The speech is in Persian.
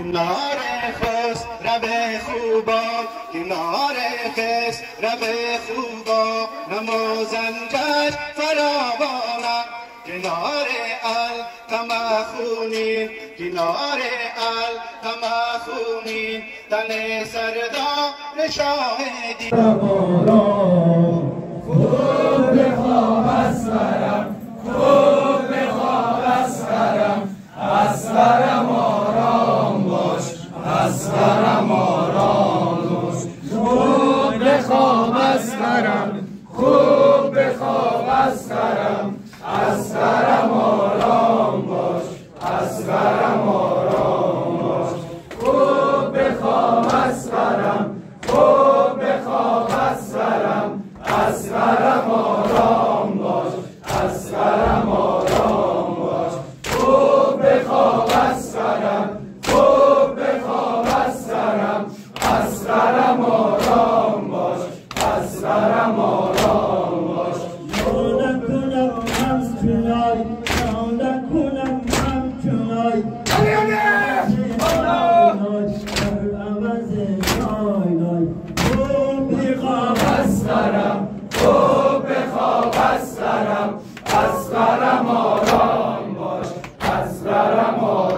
کنار خس رب خوبا کنار خس رب خوبا نمازن کش فراوانم کنار التمخونین کنار التمخونین تن سردار شاهدی خوب بخواب اسقرم خوب بخواب اسقرم اسقرم آرام باش اسقرم آرام باش خوب بخواب اسقرم خوب بخواب اسقرم اسقرم آرام باش اسقرم آرام باش خوب بخواب اسقرم خوب بخواب اسقرم اسقرم آرام باش اسقرم آرام باش خوب بخواب اسقرم خوب بخواب اسقرم اسقرم آرام باش اسقرم آرام باش نکنم همچنای نکنم همچنای خوب بخواب اسقرم اسقرم آرام باش اسقرم آرام